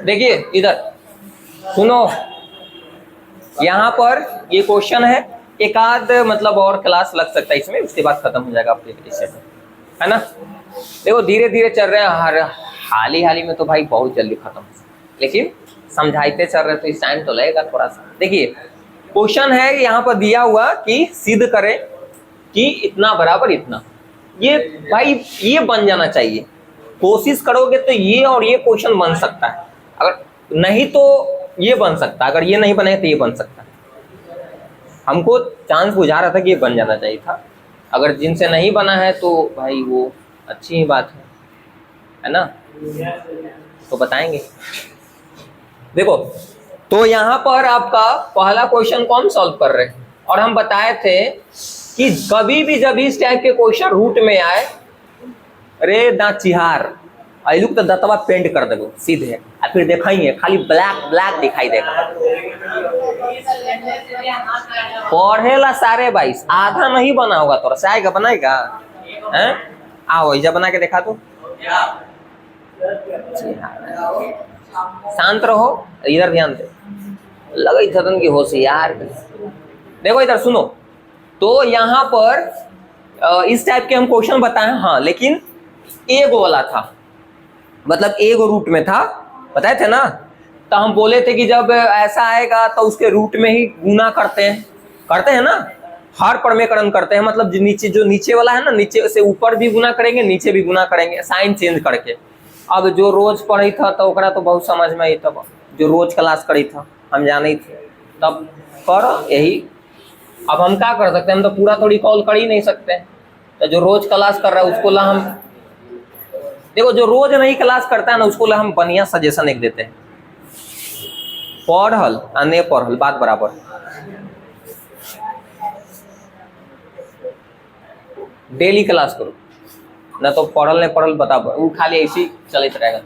देखिए इधर सुनो, यहाँ पर ये क्वेश्चन है, एक आध मतलब और क्लास लग सकता है इसमें, उसके बाद खत्म हो जाएगा आपके सेशन, है ना। देखो धीरे धीरे चल रहे हैं, हर हाल ही में तो भाई बहुत जल्दी खत्म, लेकिन समझाइते चल रहे तो इस टाइम तो लगेगा थोड़ा सा। देखिए क्वेश्चन है यहाँ पर दिया हुआ कि सिद्ध करें कि इतना बराबर इतना, ये भाई ये बन जाना चाहिए। कोशिश करोगे तो ये और ये क्वेश्चन बन सकता है, अगर नहीं तो ये बन सकता है, अगर ये नहीं बने तो ये बन सकता है। हमको चांस बुझा रहा था कि ये बन जाना चाहिए था, अगर जिनसे नहीं बना है तो भाई वो अच्छी ही बात है ना, तो बताएंगे। देखो तो यहाँ पर आपका पहला क्वेश्चन को हम सॉल्व कर रहे हैं, और हम बताए थे कि कभी भी जब इस टाइप के क्वेश्चन रूट में आए, रे दाचिहार लोग तो दतवा पेंट कर देगो सीधे, और फिर देखेंगे खाली ब्लैक ब्लैक दिखाई देगा। पढ़ेला सारे 22 आधा नहीं बना होगा तोरा से, आएगा बनाएगा हैं? आओ इजा बना के दिखा दो। शांत रहो, इधर ध्यान दे, लगे धरन की होशियार। देखो इधर सुनो, तो यहाँ पर इस टाइप के हम क्वेश्चन बताए, हाँ, लेकिन एगो वाला था, मतलब एगो रूट में था, बताए थे ना। तो हम बोले थे कि जब ऐसा आएगा तो उसके रूट में ही गुना करते हैं ना, हर प्रमेयकरण करते हैं, मतलब जो नीचे वाला है ना, नीचे से ऊपर भी गुना करेंगे, नीचे भी गुना करेंगे, साइन चेंज करके। अब जो रोज पढ़ी था तो ओकरा तो बहुत समझ में आई, तब जो रोज क्लास करी था हम जाने थे, तब कर यही। अब हम क्या कर सकते हैं, हम तो पूरा थोड़ी कॉल कर ही नहीं सकते, तो जो रोज क्लास कर रहा है उसको ला हम, देखो जो रोज नहीं क्लास करता है ना उसको ला हम बढ़िया सजेशन एक देते हैं, पढ़ल और नहीं पढ़ल बात बराबर, डेली क्लास करो ना, तो पढ़ल नहीं पढ़ल बता, वो खाली ऐसे ही चलते रहेगा।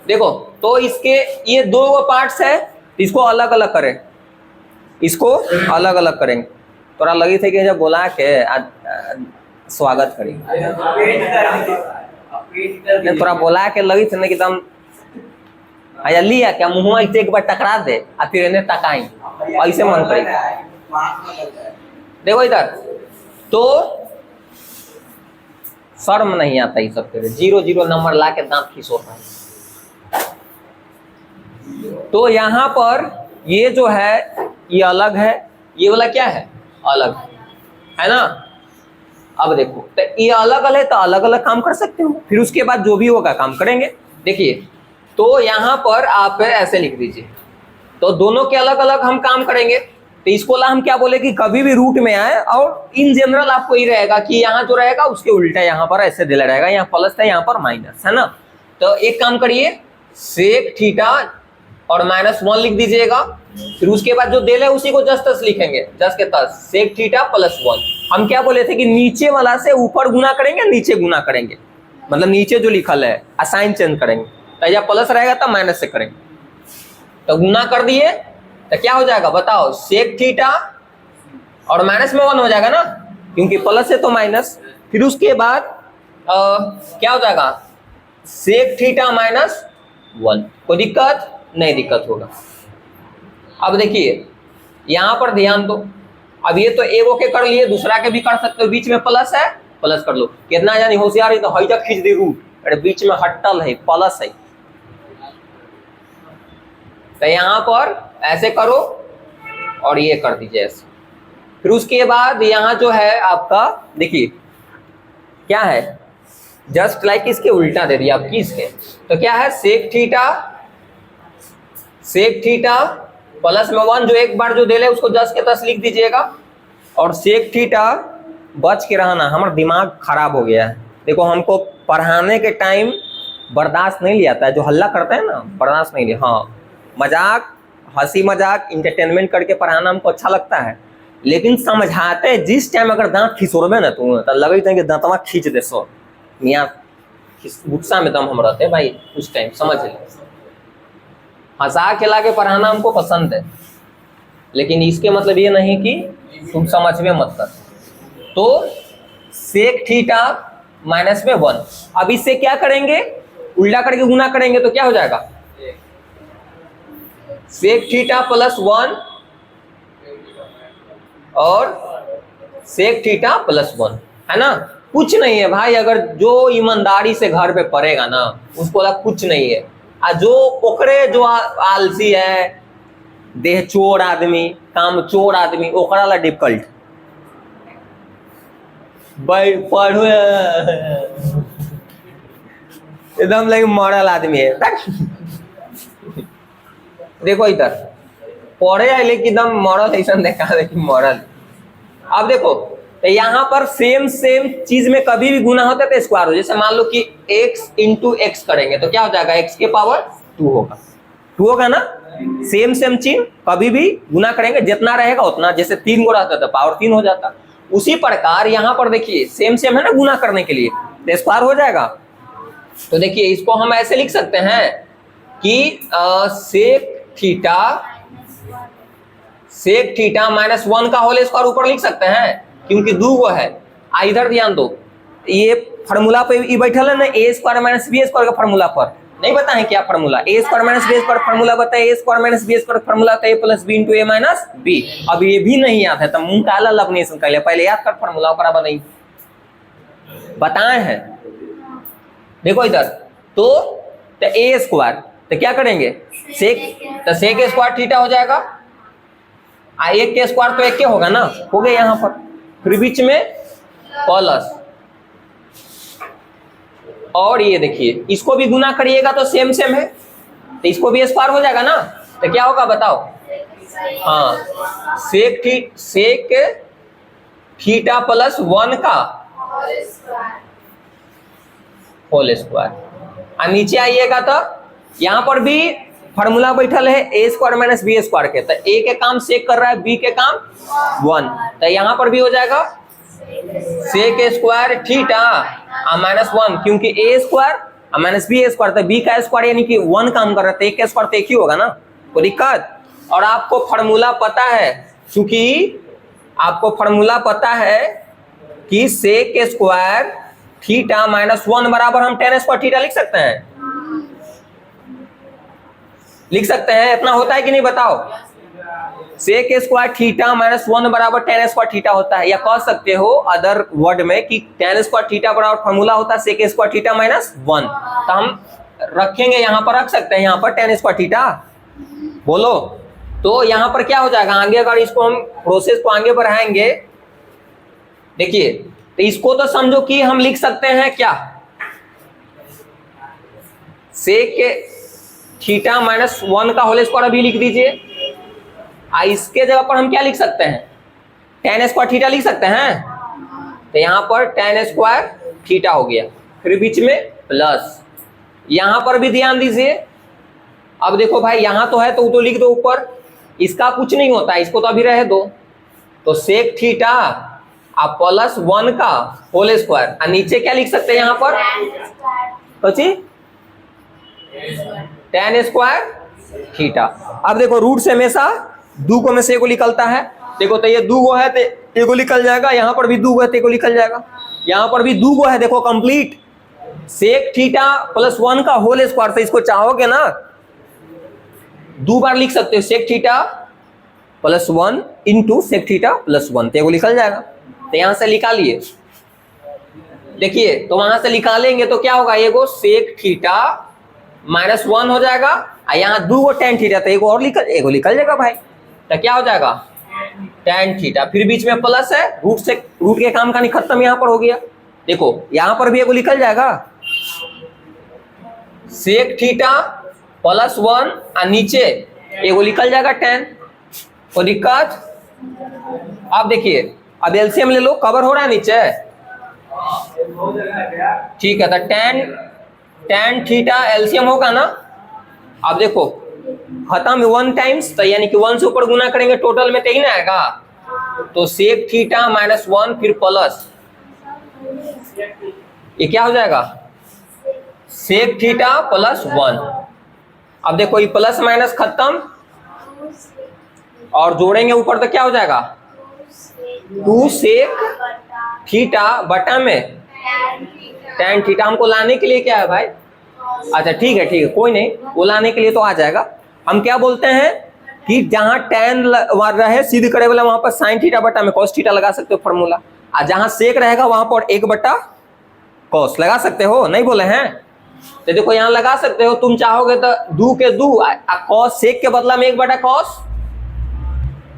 देखो तो इसके ये दो पार्ट्स है, इसको अलग अलग करें, इसको अलग अलग करेंगे। थोड़ा लगी थे कि जब बोला के स्वागत करेंगे, थोड़ा बोला के लगी थे ना कि तुम आया लिया क्या मुँह से एक बार टकरा दे और फिर इन्हें टकाई, ऐसे मन करेगा। देखो इधर तो शर्म नहीं आता ये सब करे, 0 नंबर ला के दांत खिसोता है। तो यहाँ पर ये जो है ये अलग है, ये वाला क्या है अलग है ना। अब देखो तो ये अलग अलग है तो अलग अलग काम कर सकते हो, फिर उसके बाद जो भी होगा काम करेंगे। देखिए तो यहाँ पर आप ऐसे लिख दीजिए, तो दोनों के अलग अलग हम काम करेंगे। तो इसको ला हम क्या बोले कि कभी भी रूट में आए, और इन जनरल आपको ये रहेगा कि यहाँ जो रहेगा उसके उल्टा यहाँ पर ऐसे दिला रहेगा, यहाँ प्लस है यहाँ पर माइनस है ना। तो एक काम करिए, सेक थीटा और -1 लिख दीजिएगा, फिर उसके बाद जो दिल है उसी को जस्ट तस लिखेंगे, जस्ट के तस सेक थीटा +1। हम क्या बोले थे कि नीचे वाला से ऊपर गुना करेंगे, नीचे गुना करेंगे, मतलब नीचे जो लिखल है असाइन चेंज करेंगे, तो या प्लस रहेगा तो माइनस से करेंगे। तो गुना कर दिए तो क्या हो जाएगा बताओ, सेक थीटा और -1 हो जाएगा ना, क्योंकि प्लस है तो माइनस। फिर उसके बाद क्या हो जाएगा, सेक थीटा -1। कोई दिक्कत नहीं, दिक्कत होगा। अब देखिए यहाँ पर ध्यान दो, अब ये तो एगो के कर लिए, दूसरा के भी कर सकते हो, बीच में प्लस है प्लस कर लो। कितना जानी होशियार है तो हईजा खींच दे रूट, अरे बीच में हट्टल है प्लस है, तो यहाँ पर ऐसे करो और ये कर दीजिए ऐसे। फिर उसके बाद यहाँ जो है आपका देखिए क्या है, जस्ट लाइक इसके उल्टा दे दिया आपकी इसके, तो क्या है सेक थीटा +1, जो एक बार जो दे ले उसको 10 के 10 लिख दीजिएगा, और सेक थीटा बच के रहना, हमारा दिमाग खराब हो गया है। देखो हमको पढ़ाने के टाइम बर्दाश्त नहीं लिया था, जो हल्ला करते हैं ना बर्दाश्त नहीं लिया। हाँ मजाक हंसी मजाक इंटरटेनमेंट करके पढ़ाना हमको अच्छा लगता है, लेकिन समझाते जिस टाइम अगर दांत खिसोड़बे ना तो लगे कि दांतवा खींच दे सो मियाँ, गुस्सा में दम हम रहते हैं भाई उस टाइम, समझ ले। हंसा खिला के पढ़ाना हमको पसंद है, लेकिन इसके मतलब ये नहीं कि तुम समझ में मत कर। तो सेक थीटा -1, अब इससे क्या करेंगे, उल्टा करके गुना करेंगे तो क्या हो जाएगा, सेक थीटा प्लस 1 और सेक थीटा प्लस 1, है ना। कुछ नहीं है भाई, अगर जो ईमानदारी से घर पे पढ़ेगा ना उसको लगा कुछ नहीं है, जो ओकरे जो आलसी है, देह चोर आदमी, काम चोर आदमी, ओकरा ला डिफिकल्ट भाई पढ़ो एकदम लाइक मॉडल आदमी है। देखो इधर पढ़े है लेकिन एकदम मॉडल ऐसा देखा लेकिन मॉडल। अब देखो तो यहाँ पर सेम चीज में कभी भी गुना होता है तो स्क्वायर हो, जैसे मान लो कि x इंटू एक्स करेंगे तो क्या हो जाएगा, x के पावर 2 होगा, 2 होगा ना। सेम चीज कभी भी गुना करेंगे जितना रहेगा उतना, जैसे 3 गुना रहता था पावर 3 हो जाता। उसी प्रकार यहाँ पर देखिए सेम है ना, गुना करने के लिए तो स्क्वायर हो जाएगा। तो देखिए इसको हम ऐसे लिख सकते हैं कि सेक थीटा माइनस 1 का होल स्क्वायर ऊपर लिख सकते हैं क्योंकि 2 गो है। इधर ध्यान दो, ये फार्मूला पे ये बैठल है ना, a square minus b square का फार्मूला पर नहीं पता है क्या formula, a square minus b square formula बताए, a square minus b square formula था a plus b into a minus b. अब ये भी नहीं याद है तो मुंह काला लगने से पहले याद कर फार्मूला ओकरा बनाई बताए हैं। देखो इधर तो ए स्क्वायर तो क्या करेंगे, सेक स्क्वायर थीटा हो जाएगा, एक के स्क्वायर तो एक के होगा ना, हो गया यहाँ पर, फिर बीच में प्लस, और ये देखिए इसको भी गुना करिएगा तो सेम है तो इसको भी स्क्वायर हो जाएगा ना, तो क्या होगा बताओ, हाँ सेक थीटा प्लस 1 का होल स्क्वायर। और नीचे आइएगा तो यहाँ पर भी फार्मूला बैठल है ए स्क्वायर माइनस बी स्क्वायर के, तो ए के काम सेक कर रहा है, बी के काम 1, तो यहाँ पर भी हो जाएगा सेक स्क्वायर थीटा माइनस 1, क्योंकि ए स्क्वायर माइनस बी स्क्वायर, तो बी का स्क्वायर यानी कि 1 काम कर रहा है, एक का स्क्वायर तो एक ही होगा ना, कोई दिक्कत। और आपको फार्मूला पता है, क्योंकि आपको फार्मूला पता है कि सेक स्क्वायर थीटा माइनस 1 बराबर हम tan स्क्वायर थीटा लिख सकते हैं, लिख सकते हैं, इतना होता है कि नहीं बताओ, सेक स्क्वायर थीटा माइनस 1 बराबर tan स्क्वायर थीटा होता है, या कह सकते हो अदर वर्ड में कि tan स्क्वायर थीटा बराबर फार्मूला होता है सेक स्क्वायर थीटा माइनस 1, तो हम रखेंगे यहाँ पर, रख सकते हैं यहाँ पर tan स्क्वायर थीटा, बोलो। तो यहाँ पर क्या हो जाएगा, आगे अगर इसको हम प्रोसेस को आगे बढ़ाएंगे, देखिए तो इसको तो समझो कि हम लिख सकते हैं क्या, सेक थीटा माइनस 1 का होल स्क्वायर अभी लिख दीजिए, इसके जगह पर हम क्या लिख सकते हैं, tan स्क्वायर थीटा लिख सकते हैं, तो यहाँ पर tan स्क्वायर थीटा हो गया, फिर बीच में प्लस, यहाँ पर भी ध्यान दीजिए। अब देखो भाई यहाँ तो है तो लिख दो ऊपर, इसका कुछ नहीं होता है, इसको तो अभी रह दो, तो सेक थीटा प्लस 1 का होल स्क्वायर, और नीचे क्या लिख सकते हैं यहाँ पर, tan स्क्वायर थीटा। अब देखो रूट से हमेशा 2 को में से 1 निकलता है, देखो तो ये 2 गो है तो 1 को निकल जाएगा, यहाँ पर भी 2 गो है तो 1 को निकल जाएगा, यहाँ पर भी 2 गो है, देखो कंप्लीट सेक थीटा प्लस 1 का होल स्क्वायर, से इसको चाहोगे ना 2 बार लिख सकते हो, sec theta plus 1 into sec theta plus 1, तो 1 निकल जाएगा, तो यहाँ से निकालिए, देखिए तो वहां से निकालेंगे तो क्या होगा, ये सेक थीटा माइनस 1 हो जाएगा, और यहाँ 2 गो tan थीटा, तो 1 और निकल जाएगा भाई, तो क्या हो जाएगा tan थीटा, फिर बीच में प्लस है, रूट के काम का नहीं खत्म, यहाँ पर हो गया, देखो यहाँ पर भी 1 निकल जाएगा, सेक थीटा प्लस 1 और नीचे 1 निकल जाएगा tan, तो दिक्कत। अब देखिए अब एलसीएम ले लो, कवर हो रहा है नीचे, ठीक है, तो tan थीटा एलसीएम होगा ना। अब देखो खत्म 1 टाइम्स, तो यानी कि 1 से ऊपर गुना करेंगे टोटल में तो ही ना आएगा, तो सेक थीटा माइनस 1 फिर प्लस, ये क्या हो जाएगा सेक थीटा प्लस 1। अब देखो ये प्लस माइनस खत्म, और जोड़ेंगे ऊपर तो क्या हो जाएगा 2 सेक थीटा बटा में tan थीटा, हमको लाने के लिए क्या है भाई अच्छा ठीक है कोई नहीं, वो लाने के लिए तो आ जाएगा। हम क्या बोलते हैं कि जहां tan रहे सिद्ध करे वाला, वहां पर sin थीटा बटा में cos थीटा लगा सकते हो फॉर्मूला, और जहां सेक रहेगा वहां पर 1 बटा cos लगा सकते हो, नहीं बोले हैं? तो देखो यहाँ लगा सकते हो, तुम चाहोगे तो दू के दू cos सेक के बदला में 1 बटा cos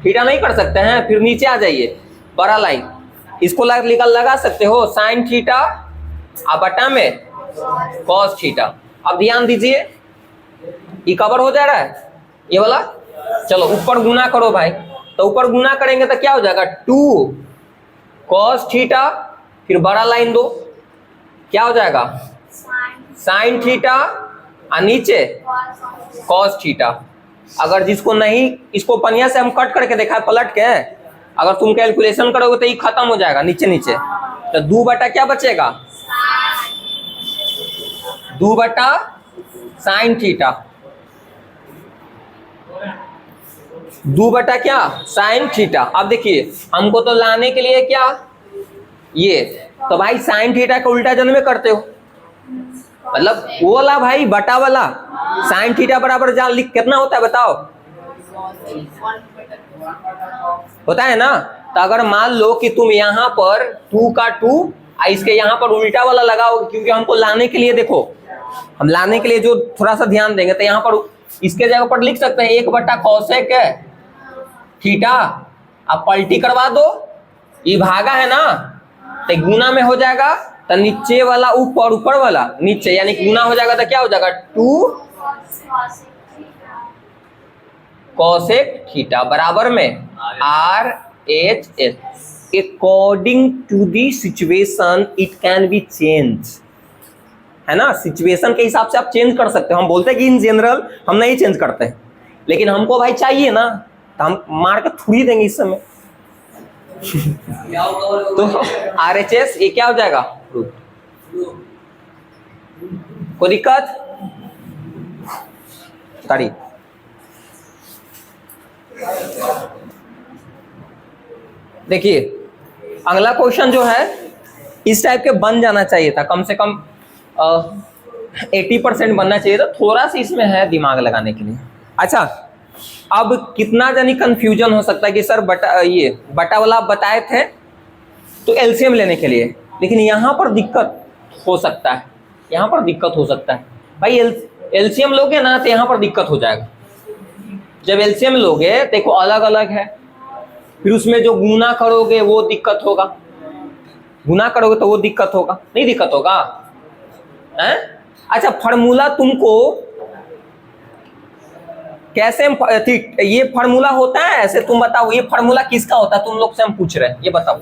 थीटा नहीं कर सकते हैं? फिर नीचे आ जाइए, बड़ा लाइन इसको लगा सकते हो sin थीटा बटा में cos थीटा। अब ध्यान दीजिए, ये कवर हो जा रहा है ये वाला। चलो ऊपर गुना करो भाई, तो ऊपर गुना करेंगे तो क्या हो जाएगा 2 cos थीटा, फिर बड़ा लाइन दो, क्या हो जाएगा sin थीटा और नीचे cos थीटा। अगर जिसको नहीं, इसको पनिया से हम कट करके देखा है पलट के, अगर तुम कैलकुलेशन करोगे तो ये खत्म हो जाएगा नीचे नीचे, तो 2 बटा क्या बचेगा 2 बटा sin थीटा, 2 बटा क्या sin थीटा। अब देखिए हमको तो लाने के लिए क्या ये, तो भाई sin थीटा का उल्टा जन्म में करते हो, मतलब वो वाला भाई बटा वाला sin थीटा बराबर जान लिख कितना होता है बताओ, होता है ना। तो अगर मान लो कि तुम यहाँ पर 2 का 2 इसके यहाँ पर उल्टा वाला लगाओगे, क्योंकि हमको लाने के लिए, देखो हम लाने के लिए जो थोड़ा सा ध्यान देंगे, तो यहाँ पर इसके जगह पर लिख सकते हैं 1 बटा कॉसेक थीटा, अब पलटी करवा दो, ये भागा है ना, तो गुना में हो जाएगा, तो नीचे वाला ऊपर, ऊपर वाला नीचे, यानी गुना हो जाएगा तो क्या हो जाएगा 2 कॉसेक थीटा बराबर में RHS। According to the situation it can be change, है ना, सिचुएशन के हिसाब से आप चेंज कर सकते हो। हम बोलते हैं कि इन जनरल हम नहीं चेंज करते हैं, लेकिन हमको भाई चाहिए ना, तो हम मार के थोड़ी देंगे इस समय। तो RHS ये क्या हो जाएगा, कोई दिक्कत तारी। देखिए अगला क्वेश्चन जो है इस टाइप के बन जाना चाहिए था, कम से कम 80% बनना चाहिए था, थोड़ा सा इसमें है दिमाग लगाने के लिए। अच्छा अब कितना जानी कंफ्यूजन हो सकता है कि सर ये बटा वाला आप बताए थे तो एलसीएम लेने के लिए, लेकिन यहाँ पर दिक्कत हो सकता है, यहाँ पर दिक्कत हो सकता है भाई। एलसीएम लोगे ना तो यहाँ पर दिक्कत हो जाएगा। जब एलसीएम लोगे देखो अलग अलग है, फिर उसमें जो गुना करोगे वो दिक्कत होगा, गुना करोगे तो वो दिक्कत होगा, नहीं दिक्कत होगा हैं? अच्छा फार्मूला तुमको कैसे, ठीक ये फार्मूला होता है ऐसे, तुम बताओ ये फार्मूला किसका होता है, तुम लोग से हम पूछ रहे हैं, ये बताओ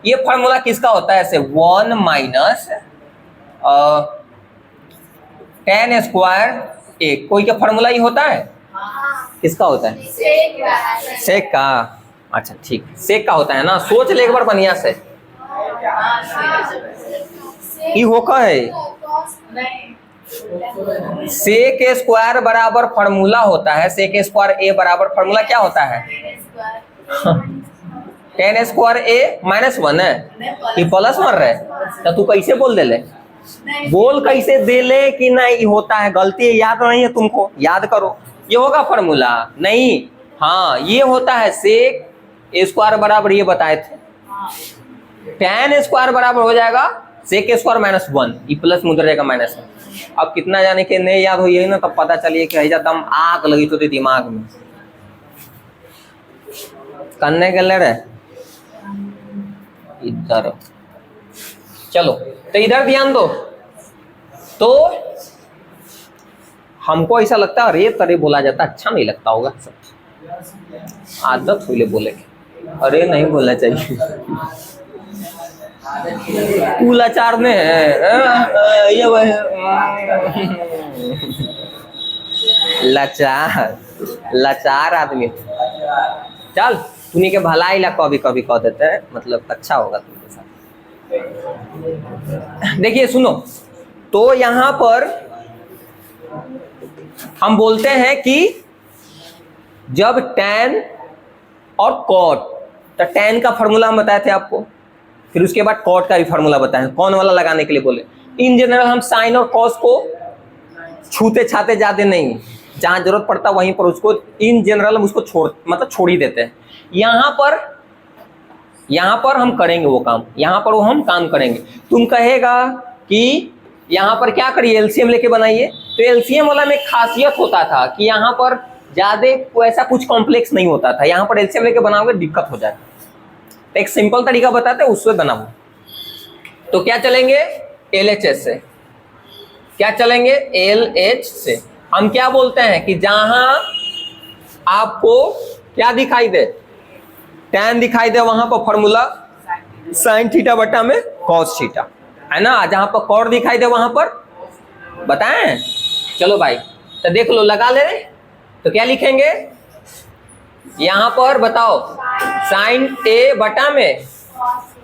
ये फार्मूला किसका होता है, ऐसे 1 माइनस tan स्क्वायर a, कोई का फार्मूला ही होता है, किसका होता है सेक का। अच्छा ठीक सेक का होता है ना, सोच ले एक बार बढ़िया से, ये होका है सेक स्क्वायर बराबर फार्मूला होता है, सेक स्क्वायर ए बराबर फार्मूला क्या होता है tan स्क्वायर ए माइनस 1 है, ये प्लस 1 रहे, तो तू कैसे बोल दे ले, बोल कैसे दे ले कि नहीं होता है, गलती है, याद नहीं है तुमको, याद करो ये होगा फार्मूला नहीं, हाँ ये होता है सेक स्क्वायर बराबर ये बताए थे, tan स्क्वायर बराबर हो जाएगा सेक स्क्वायर माइनस 1, ये प्लस मुद्रा रहेगा माइनस 1। अब कितना जाने के नहीं याद हो यही ना, तब पता चलिए कि दम आग लगी तो दिमाग में करने के ले रहे इधर। चलो तो इधर ध्यान दो, तो हमको ऐसा लगता है अरे तरे बोला जाता, अच्छा नहीं लगता होगा, सब आदत हुई बोले अरे नहीं बोलना चाहिए तू लाचार में है ये लाचार लाचार आदमी, चल तुनी के भलाई ला कभी कभी कह देते हैं, मतलब अच्छा होगा तुमके साथ। देखिए सुनो, तो यहाँ पर हम बोलते हैं कि जब tan और cot, तो tan का फॉर्मूला हम बताए थे आपको, फिर उसके बाद cot का भी फॉर्मूला बताए, कौन वाला लगाने के लिए बोले। इन जनरल हम sin और cos को छूते छाते ज्यादा नहीं, जहां जरूरत पड़ता वहीं पर उसको इन जनरल हम उसको छोड़ ही देते हैं। यहाँ पर हम करेंगे वो काम, यहाँ पर वो हम काम करेंगे। तुम कहेगा कि यहाँ पर क्या करिए, एलसीएम लेके बनाइए, तो एलसीएम वाला में खासियत होता था कि यहाँ पर ज्यादा ऐसा कुछ कॉम्प्लेक्स नहीं होता था, यहाँ पर एलसीएम लेके बनाओगे दिक्कत हो जाए। तो एक सिंपल तरीका बताते हैं, उससे बनाओ। तो क्या चलेंगे, एलएचएस से। क्या चलेंगे, एलएच से। हम क्या बोलते हैं कि जहां आपको क्या दिखाई दे, tan दिखाई दे, वहां पर फॉर्मूला साइन थीटा बटा में कॉस थीटा, है ना। जहां पर कॉट दिखाई दे वहां पर बताएं। चलो भाई, तो देख लो, लगा ले। तो क्या लिखेंगे यहां पर, बताओ, साइन ए बटा में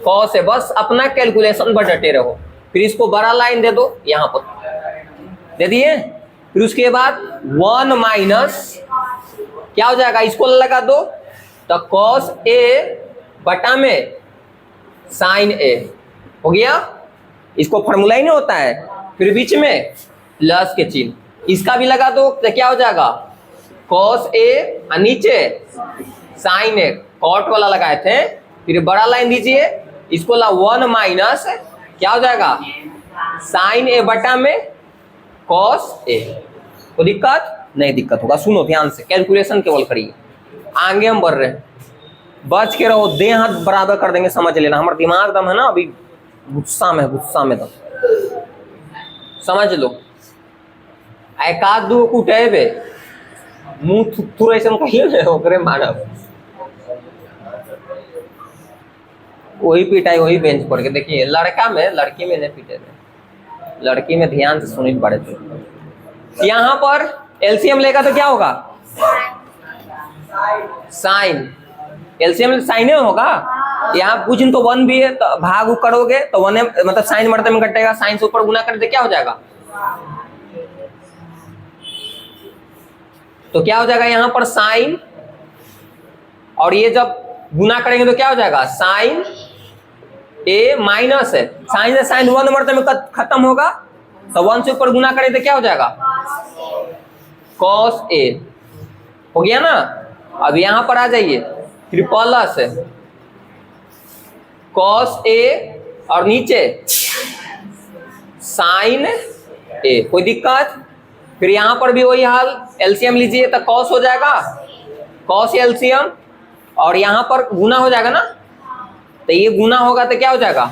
कॉस है। बस अपना कैलकुलेशन पर डटे रहो। फिर इसको बड़ा लाइन दे दो, यहां पर दे दिए। फिर उसके बाद 1 माइनस क्या हो जाएगा, इसको लगा दो, तो कॉस ए बटा में साइन ए हो गया। इसको फॉर्मूला ही नहीं होता है, फिर बीच में प्लस के चिन्ह, इसका भी लगा दो, तो क्या हो जाएगा, कॉस ए, नीचे साइन ए, कॉट वाला लगाए थे। फिर बड़ा लाइन दीजिए, इसको ला 1 माइनस क्या हो जाएगा, साइन ए बटा में कॉस ए। तो दिक्कत नहीं, दिक्कत होगा। सुनो ध्यान से, कैलकुलेशन केवल करिए, आगे हम बढ़ रहे हैं। बच के रहो, दे हाथ बराबर कर देंगे, समझ लेना। हमारा दिमाग दम है ना अभी गुस्सा में दम, समझ लो। एक आध दो कुटेबे मुंह थुथुर ऐसा कहिए ओकरे मारब, वही पिटाई वही बेंच पर के। देखिए लड़का में, लड़की में नहीं पीटे, लड़की में ध्यान से सुनी पड़े थे। यहाँ पर एलसीएम लेगा तो क्या होगा, साइन, एलसीएम साइन होगा। यहाँ कुछ तो 1 भी है, तो भाग करोगे तो 1 मतलब साइन मर्तबे में कटेगा, साइन से ऊपर गुना करते क्या हो जाएगा, तो क्या हो जाएगा यहाँ पर साइन, और ये जब गुना करेंगे तो क्या हो जाएगा, साइन ए माइनस है, साइन से साइन 1 मर्तबे में खत्म होगा, तो 1 से ऊपर गुना करें तो क्या हो जाएगा, कॉस ए हो गया ना। अब यहां पर आ जाइए, फिर प्लस कॉस ए और नीचे साइन ए, कोई दिक्कत। फिर यहां पर भी वही हाल, एलसीएम लीजिए तो कॉस हो जाएगा, कॉस एलसीएम, और यहां पर गुना हो जाएगा ना, तो ये गुना होगा तो क्या हो जाएगा,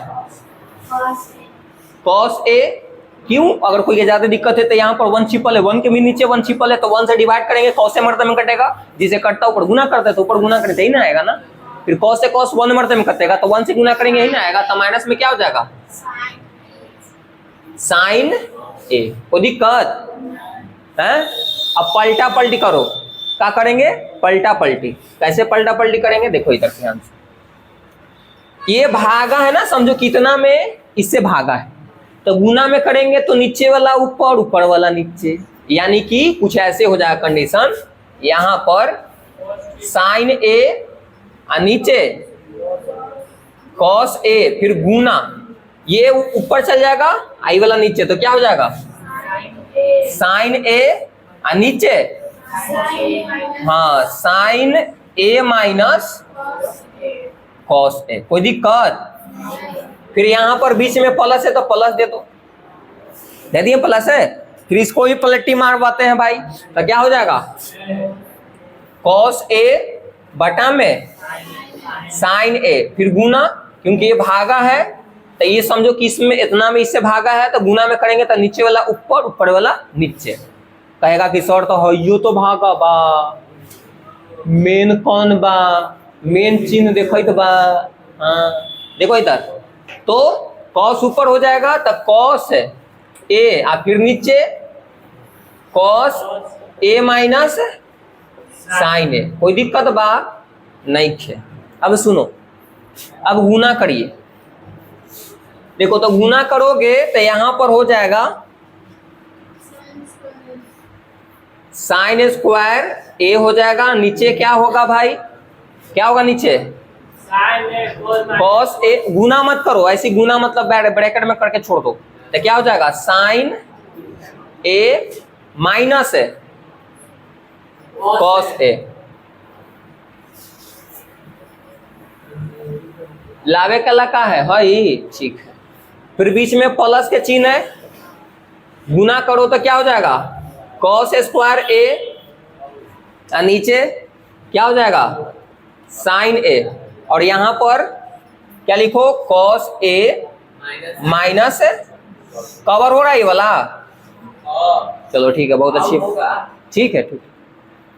कॉस ए। क्यों, अगर कोई ज्यादा दिक्कत है तो यहाँ पर 1 छिपल है, 1 के भी नीचे 1 छिपल है, तो 1 से डिवाइड करेंगे, कॉस से मर्तबे में कटेगा, जिसे कटता ऊपर गुना करते तो ऊपर गुना करते ही ना आएगा ना। फिर कॉस से कॉस 1 मर्तबे में कटेगा, तो 1 से गुना करेंगे ही ना आएगा, तो माइनस में क्या हो जाएगा, साइन ए। कोई दिक्कत है। अब पलटा पलटी करो, क्या करेंगे, पलटा पलटी। कैसे पलटा पलटी करेंगे, देखो इधर ध्यान से। ये भागा है ना, समझो कितना में इससे भागा है, तो गुना में करेंगे तो नीचे वाला ऊपर, ऊपर वाला नीचे, यानी कि कुछ ऐसे हो जाएगा कंडीशन। यहां पर साइन ए नीचे कॉस ए, फिर गुना, ये ऊपर चल जाएगा, आई वाला नीचे, तो क्या हो जाएगा, साइन ए नीचे, हाँ sign A minus cos A. कोई दिक्कत। फिर यहां पर बीच में प्लस है तो प्लस दे दो, दे दिए प्लस है। फिर इसको ही पलटी मारवाते हैं भाई, तो क्या हो जाएगा, कॉस ए बटा में साइन ए, फिर गुना, क्योंकि ये भागा है तो ये समझो कि इसमें इतना में इससे भागा है, तो गुना में करेंगे तो नीचे वाला ऊपर, ऊपर वाला नीचे। कहेगा कि सर तो यो तो भागा बा, मेन कौन बा, मेन चिन्ह देखो तो बा, हाँ देखो इधर, तो कॉस ऊपर हो जाएगा, तो कॉस ए, और फिर नीचे कॉस ए माइनस साइन ए। कोई दिक्कत बा नहीं है। अब सुनो, अब गुना करिए, देखो तो गुना करोगे तो यहां पर हो जाएगा साइन स्क्वायर ए हो जाएगा, नीचे क्या होगा भाई, क्या होगा नीचे, कॉस ए। गुना मत करो, ऐसी गुना मतलब ब्रैकेट में करके छोड़ दो, तो क्या हो जाएगा, साइन ए माइनस है कॉस ए। लावे का लका है हई, ठीक है। फिर बीच में प्लस के चिन्ह है, गुना करो तो क्या हो जाएगा कॉस स्क्वायर ए, और नीचे क्या हो जाएगा साइन ए, और यहां पर क्या लिखो कॉस ए माइनस, कवर हो रहा है ये वाला। चलो ठीक है, बहुत अच्छी, ठीक है ठीक।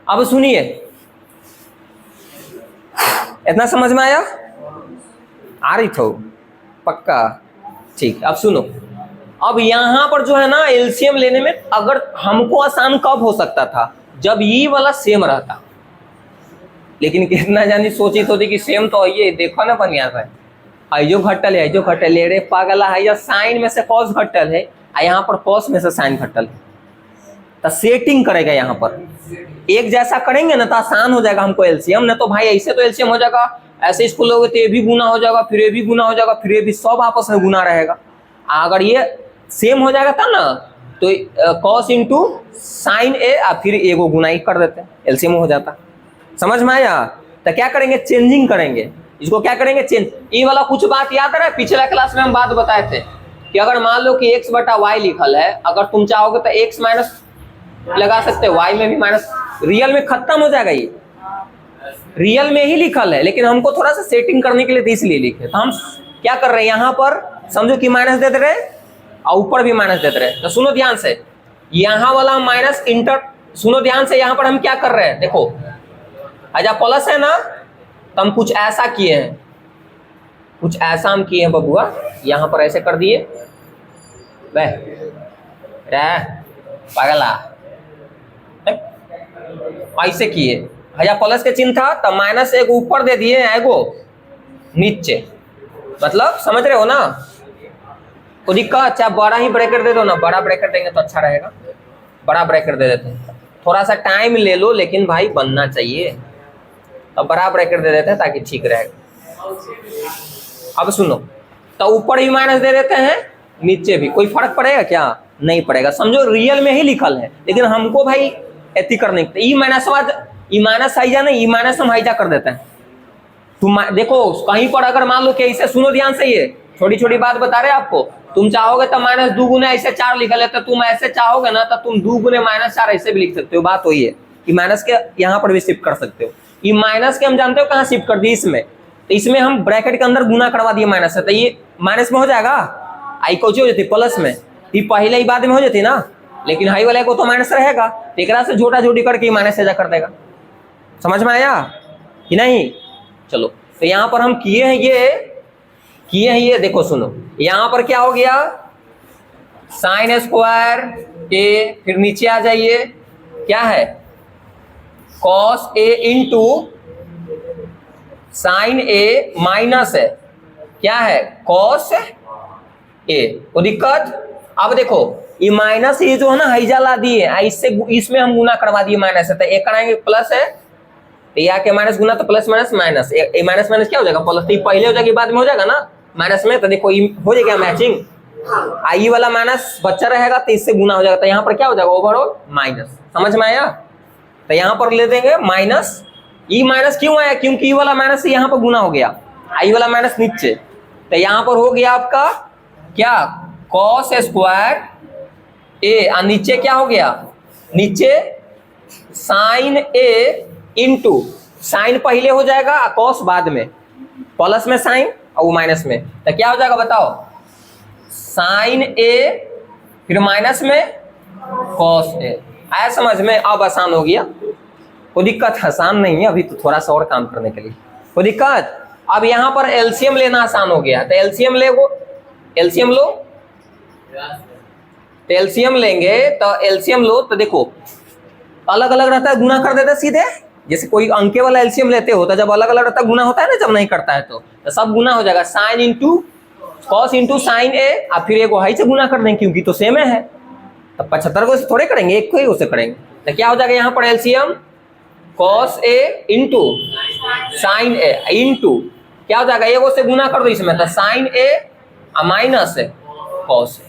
अब सुनिए, इतना समझ में आया? आ रही थो पक्का, ठीक। अब सुनो, अब यहां पर जो है ना एलसीएम लेने में अगर हमको आसान कब हो सकता था, जब ये वाला सेम रहता। लेकिन कितना जानी सोची थी कि सेम तो ये देखो ना बढ़िया है, जो घटल है जो घटल है, रे पागला है, या साइन में से कॉस घटल है, यहाँ पर कॉस में से साइन घटल है। तो सेटिंग करेगा, यहाँ पर एक जैसा करेंगे ना तो आसान हो जाएगा हमको एलसीएम। ना तो भाई ऐसे तो एलसीएम हो जाएगा, ऐसे इसको लोगे तो ये भी गुना हो जाएगा, फिर ये भी गुना हो जाएगा, फिर ये भी, सब आपस में गुना रहेगा। अगर ये सेम हो जाएगा था ना तो कॉस इंटू साइन ए, फिर एगो गुना ही कर देते, एलसीएम हो जाता। समझ में आया? तो क्या करेंगे, चेंजिंग करेंगे इसको। क्या करेंगे, चेंज। ये वाला कुछ बात याद है, पिछला क्लास में हम बात बताए थे कि अगर मान लो कि x बटा वाई लिखल है, अगर तुम चाहोगे तो x माइनस लगा सकते हो, y में भी माइनस, रियल में खत्म हो जाएगा। ये रियल में ही लिखल है, लेकिन हमको थोड़ा सा सेटिंग करने के लिए तो इसलिए लिखे। तो हम क्या कर रहे हैं, यहाँ पर समझो कि माइनस दे दे रहे और ऊपर भी माइनस दे दे रहे। तो सुनो ध्यान से, यहाँ वाला माइनस इंटर, सुनो ध्यान से, यहाँ पर हम क्या कर रहे हैं, देखो अच्छा प्लस है ना, तो हम कुछ ऐसा किए हैं, कुछ ऐसा हम किए हैं बबुआ, यहाँ पर ऐसे कर दिए, वह पागला ऐसे किए, या प्लस के चिन्ह था तो माइनस एक ऊपर दे दिए, एगो नीचे, मतलब समझ रहे हो ना। तो दिक्कत, चाहे बड़ा ही ब्रैकेट दे दो ना, बड़ा ब्रैकेट देंगे तो अच्छा रहेगा, बड़ा ब्रैकेट दे देते हैं। थोड़ा सा टाइम ले लो, लेकिन भाई बनना चाहिए, तो बड़ा ब्रैकेट दे देते हैं ताकि ठीक रहेगा। अब सुनो, तो ऊपर भी माइनस दे देते हैं, नीचे भी, कोई फर्क पड़ेगा क्या? नहीं पड़ेगा। समझो रियल में ही लिखल है, लेकिन हमको भाई एथी करने, ई माइनस हाइजा नहीं, ई माइनस हम हाइजा कर देते हैं। तुम देखो कहीं पर अगर मान लो कि ऐसे, सुनो ध्यान से, ये छोटी छोटी बात बता रहे आपको, तुम चाहोगे तो माइनस 2 गुने ऐसे 4 लिखल है, तो तुम ऐसे चाहोगे ना तो तुम 2 गुने माइनस 4 ऐसे भी लिख सकते हो। बात वही है कि माइनस के यहाँ पर भी शिफ्ट कर सकते हो। ये माइनस के हम जानते हो कहाँ शिफ्ट कर दिए, इसमें। तो इसमें हम ब्रैकेट के अंदर गुना करवा दिए माइनस से, तो ये माइनस में हो जाएगा, आई कोची हो जाती प्लस में, ये पहले ही बाद में हो जाती ना, लेकिन हाई वाले को तो माइनस रहेगा, एक से जोड़ा जोड़ी करके माइनस से जा कर देगा। समझ में आया कि नहीं? चलो, तो यहाँ पर हम किए हैं ये, देखो सुनो, यहाँ पर क्या हो गया, साइन स्क्वायर ए, फिर नीचे आ जाइए, क्या है cos A into sine A minus है, क्या है कॉस ए। तो दिक्कत, अब देखो ये माइनस, ये जो है ना हाइजा ला दिए, इससे इसमें हम गुना करवा दिए माइनस है, तो एक कराएंगे प्लस है, तो यहाँ के माइनस गुना, तो प्लस माइनस माइनस, ए माइनस माइनस क्या हो जाएगा प्लस, तो पहले हो जाएगी बाद में हो जाएगा ना माइनस में, तो देखो ये हो जाएगा मैचिंग, आई वाला माइनस बच्चा रहेगा तो इससे गुना हो जाएगा, तो यहाँ पर क्या हो जाएगा ओवरऑल माइनस। समझ में आया? तो यहाँ पर ले देंगे माइनस, ई माइनस क्यों आया, क्योंकि ई वाला माइनस से यहाँ पर गुना हो गया, आई वाला माइनस नीचे, तो यहाँ पर हो गया आपका क्या कॉस स्क्वायर ए, और नीचे क्या हो गया, नीचे साइन ए इंटू, साइन पहले हो जाएगा कॉस बाद में, प्लस में साइन और वो माइनस में, तो क्या हो जाएगा बताओ, साइन ए फिर माइनस में कॉस ए। आया समझ में? अब आसान हो गया, कोई दिक्कत, आसान नहीं है अभी, तो थोड़ा सा और काम करने के लिए कोई दिक्कत। अब यहाँ पर एलसीएम लेना आसान हो गया, तो एलसीएम एलसीएम लो, तो एलसीएम लेंगे, तो एलसीएम लो, तो देखो अलग अलग रहता है, गुना कर देता है सीधे, जैसे कोई अंके वाला एलसीएम लेते हो तो जब अलग अलग रहता है गुना होता है ना, जब नहीं करता है तो सब गुना हो जाएगा, sine into cos into sine a, और फिर एक हाई से गुना कर देंगे क्योंकि तो सेम है, तो 75 को थोड़े करेंगे, एक को ही उसे करेंगे, तो क्या हो जाएगा यहाँ पर LCM cos A into sine A into क्या हो जाएगा, एक से गुना कर दो इसमें, तो साइन ए माइनस कॉस।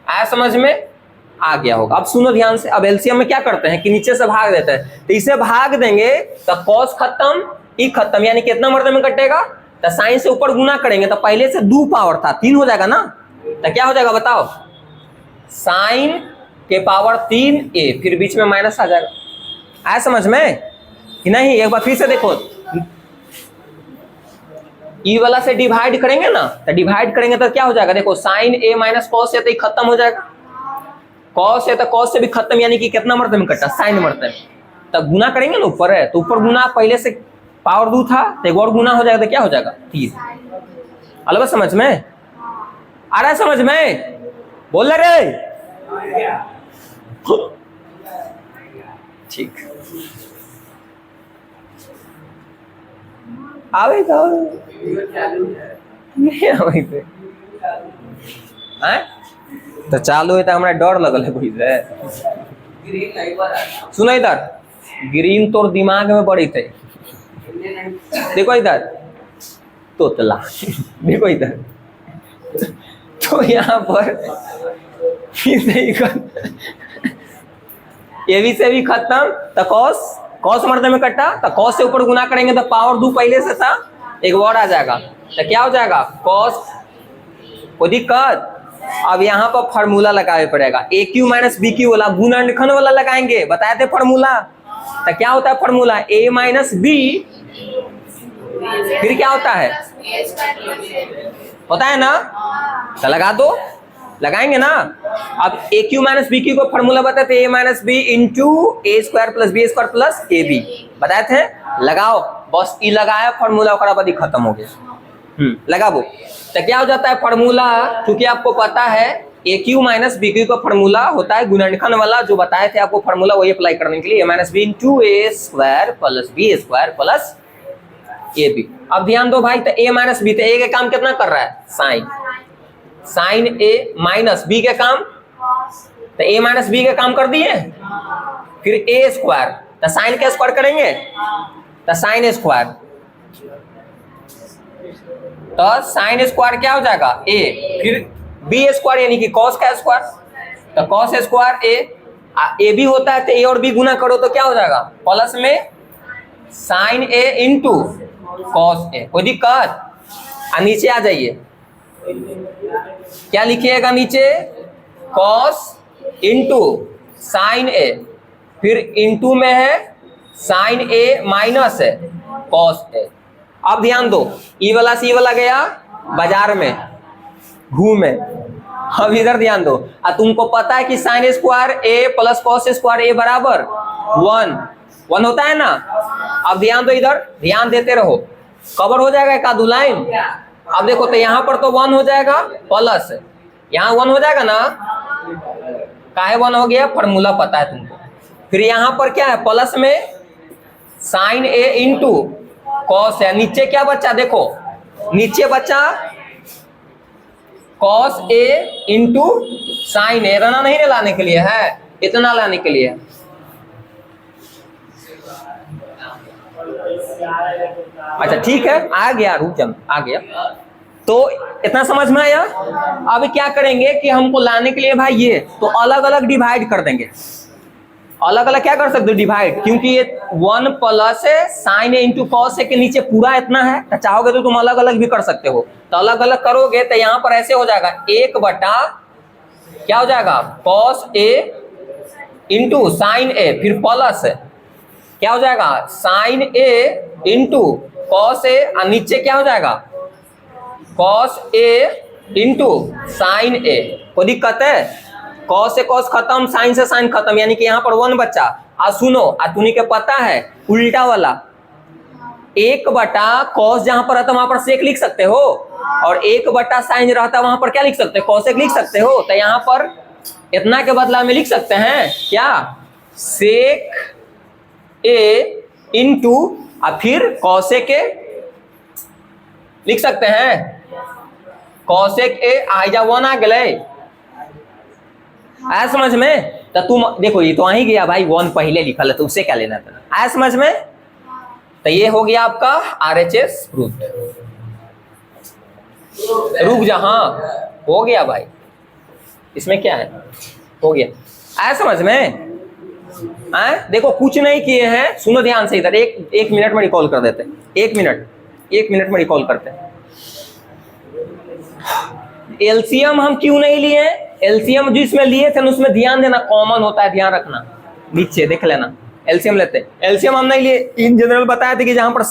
आया समझ में? आ गया होगा। अब सुनो ध्यान से, अब एलसीएम में क्या करते हैं कि नीचे से भाग देते हैं, तो इसे भाग देंगे तो कॉस खत्म, ई खत्म, यानी कितना मर्तबे में कटेगा, तो साइन से ऊपर गुना करेंगे तो पहले से 2 पावर था 3 हो जाएगा ना, तो क्या हो जाएगा बताओ, साइन के पावर 3a, फिर बीच में माइनस आ जाएगा। आया समझ में कि नहीं? एक बार फिर से देखो, ई वाला से डिवाइड करेंगे ना, तो डिवाइड करेंगे तो क्या हो जाएगा, देखो साइन a माइनस कॉस से तो खत्म हो जाएगा, कॉस है तो कॉस से भी खत्म, यानी कि कितना मर्तबे में कटा, साइन मर्तबे में। तो गुना करेंगे ना, ऊपर है तो ऊपर गुना पहले से पावर 2 था तो एक और गुना हो जाएगा, तो क्या हो जाएगा 3। अलग समझ में आ रहा है? समझ में बोल रहे? ठीक, आवे तो तो चालू है तो हमारा डर लगल है बुझे। सुनो इधर, ग्रीन तोर दिमाग में पड़ी थे, देखो इधर तोतला, देखो इधर, तो यहाँ पर ये भी से भी खत्म, तो कॉस, कॉस मर्दे में कटा, तो कॉस से ऊपर गुना करेंगे तो पावर 2 पहले से था, एक और आ जाएगा, तो क्या हो जाएगा कॉस, कोई दिक्कत। अब यहाँ पर फार्मूला लगाए पड़ेगा, ए क्यू माइनस बी क्यू वाला, गुणनखंड वाला लगाएंगे, बताए थे फार्मूला, तो क्या होता है फार्मूला, ए माइनस बी, फिर क्या होता है, होता है ना, तो लगा दो, लगाएंगे ना। अब a cube minus b cube को फार्मूला बताए थे, a minus b into a square plus b square plus a b, बताए थे, लगाओ, बस ई लगाया फार्मूला, बाद खत्म हो गया। लगाओ, तो क्या हो जाता है फार्मूला, क्योंकि आपको पता है ए क्यू माइनस बी क्यू का फार्मूला होता है गुणनखंड वाला, जो बताए थे आपको फार्मूला, वही अप्लाई करने के लिए, a minus b into a square plus b square plus a b. अब ध्यान दो भाई, तो ए माइनस बी, तो ए का काम कितना कर रहा है, साइन, साइन ए माइनस बी के काम, तो ए माइनस बी के काम कर दिए, फिर ए स्क्वायर, तो साइन के स्क्वायर करेंगे, तो साइन स्क्वायर, तो साइन स्क्वायर क्या हो जाएगा ए, फिर बी स्क्वायर यानी कि कॉस का स्क्वायर, तो कॉस स्क्वायर ए भी होता है, तो ए और बी गुना करो तो क्या हो जाएगा, प्लस में sign A into cos A, कोई दिक्कत। नीचे आ जाइए, क्या लिखिएगा नीचे, कॉस इंटू साइन ए, फिर इंटू में है साइन ए माइनस है कॉस ए। अब ध्यान दो, ई वाला से ई वाला गया बाजार में घूमे, अब इधर ध्यान दो, तुमको पता है कि साइन स्क्वायर ए प्लस कॉस स्क्वायर ए बराबर 1 होता है ना। अब ध्यान दो, इधर ध्यान देते रहो, कवर हो जाएगा एक आधु लाइन। अब देखो, तो यहाँ पर तो 1 हो जाएगा, प्लस यहाँ 1 हो जाएगा ना, काहे 1 हो गया, फार्मूला पता है तुमको। फिर यहाँ पर क्या है, प्लस में साइन ए इंटू कॉस है, नीचे क्या बचा, देखो नीचे बचा कॉस ए इंटू साइन ए, रना नहीं लाने के लिए है, इतना लाने के लिए। अच्छा ठीक है, आ गया, रुक जा, आ गया, तो इतना समझ में आया। अब क्या करेंगे कि हमको लाने के लिए भाई ये तो अलग अलग डिवाइड कर देंगे, अलग अलग क्या कर सकते हो, डिवाइड, क्योंकि ये 1 प्लस है sign A into cos A के नीचे पूरा इतना है, तो चाहोगे तो तुम अलग अलग भी कर सकते हो, तो अलग अलग करोगे तो यहाँ पर ऐसे हो जाएगा, 1 बटा क्या हो जाएगा, कॉस ए इंटू साइन ए, फिर प्लस क्या हो जाएगा, sign A into cos A, और नीचे क्या हो जाएगा, कॉस ए इंटू साइन ए। कोई दिक्कत है, कॉस से कॉस खत्म, साइन से साइन खत्म, यानी कि यहाँ पर 1 बच्चा। आज सुनो, तुम्हें के पता है उल्टा वाला 1 बटा कॉस जहां पर रहता वहां पर सेक लिख सकते हो, और 1 बटा साइन रहता वहां पर क्या लिख सकते हो, कॉसेक लिख सकते हो। तो यहाँ पर इतना के बदला में लिख सकते हैं क्या, सेक ए इंटू और फिर कॉसेक ए लिख सकते हैं, कॉसेक ए आइजा 1 आ गए, आया समझ में। तो तुम देखो, ये तो आ ही गया भाई, 1 पहले लिखा है तो उससे क्या लेना था, आया समझ में। तो ये हो गया आपका RHS प्रूफ। रुक जा, हाँ हो गया भाई, इसमें क्या है, हो गया, आया समझ में? आए देखो कुछ नहीं किए हैं, सुनो ध्यान से इधर, एक मिनट में रिकॉल कर देते हैं, एक मिनट में रिकॉल करते हैं। एलसीएम हम क्यों नहीं लिए? एलसीएम जिसमें लिए थे उसमें ध्यान देना, कॉमन होता है, ध्यान रखना, नीचे देख लेना। एलसीएम लेते हैं, एलसीएम हम नहीं लिए, इन जनरल बताया था कि जहां पर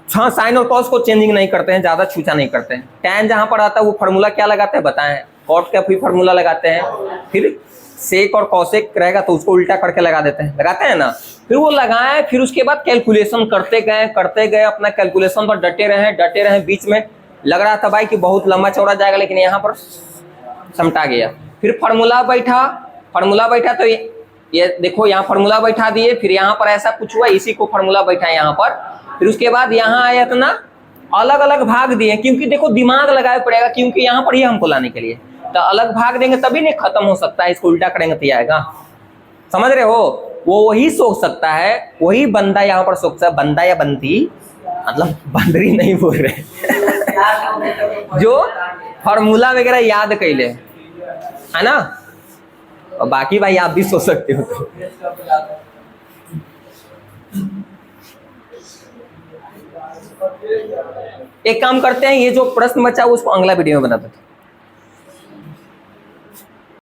हाँ साइन और कॉस को चेंजिंग नहीं करते हैं, ज्यादा छूचा नहीं करते हैं। टैन जहां पर आता है वो फार्मूला क्या लगाते हैं बताएं, कॉट का भी फार्मूला लगाते हैं, फिर सेक और कॉसेक रहेगा तो उसको उल्टा करके लगाते हैं ना। फिर वो लगाए, फिर उसके बाद कैलकुलेशन करते गए, अपना कैलकुलेशन पर डटे रहे। बीच में लग रहा था भाई कि बहुत लंबा चौड़ा जाएगा, लेकिन यहाँ पर समटा गया। फिर फार्मूला बैठा तो ये देखो यहाँ फार्मूला बैठा दिए, फिर यहाँ पर ऐसा कुछ हुआ, इसी को फार्मूला बैठा यहाँ पर। फिर उसके बाद यहाँ आया तो ना अलग अलग भाग दिए, क्योंकि देखो दिमाग लगाया पड़ेगा, क्योंकि यहाँ पर ही हमको लाने के लिए, तो अलग भाग देंगे तभी नहीं खत्म हो सकता है, इसको उल्टा करेंगे तो आएगा। समझ रहे हो? वो वही सोच सकता है, वही बंदा यहाँ पर सोच सकता है, बंदा या बंदी, मतलब बंदरी नहीं बोल रहे जो फार्मूला वगैरह याद कैले, है ना? और बाकी भाई आप भी सोच सकते हो। तो एक काम करते हैं, ये जो प्रश्न बचा उसको अगला वीडियो में बनाते हैं।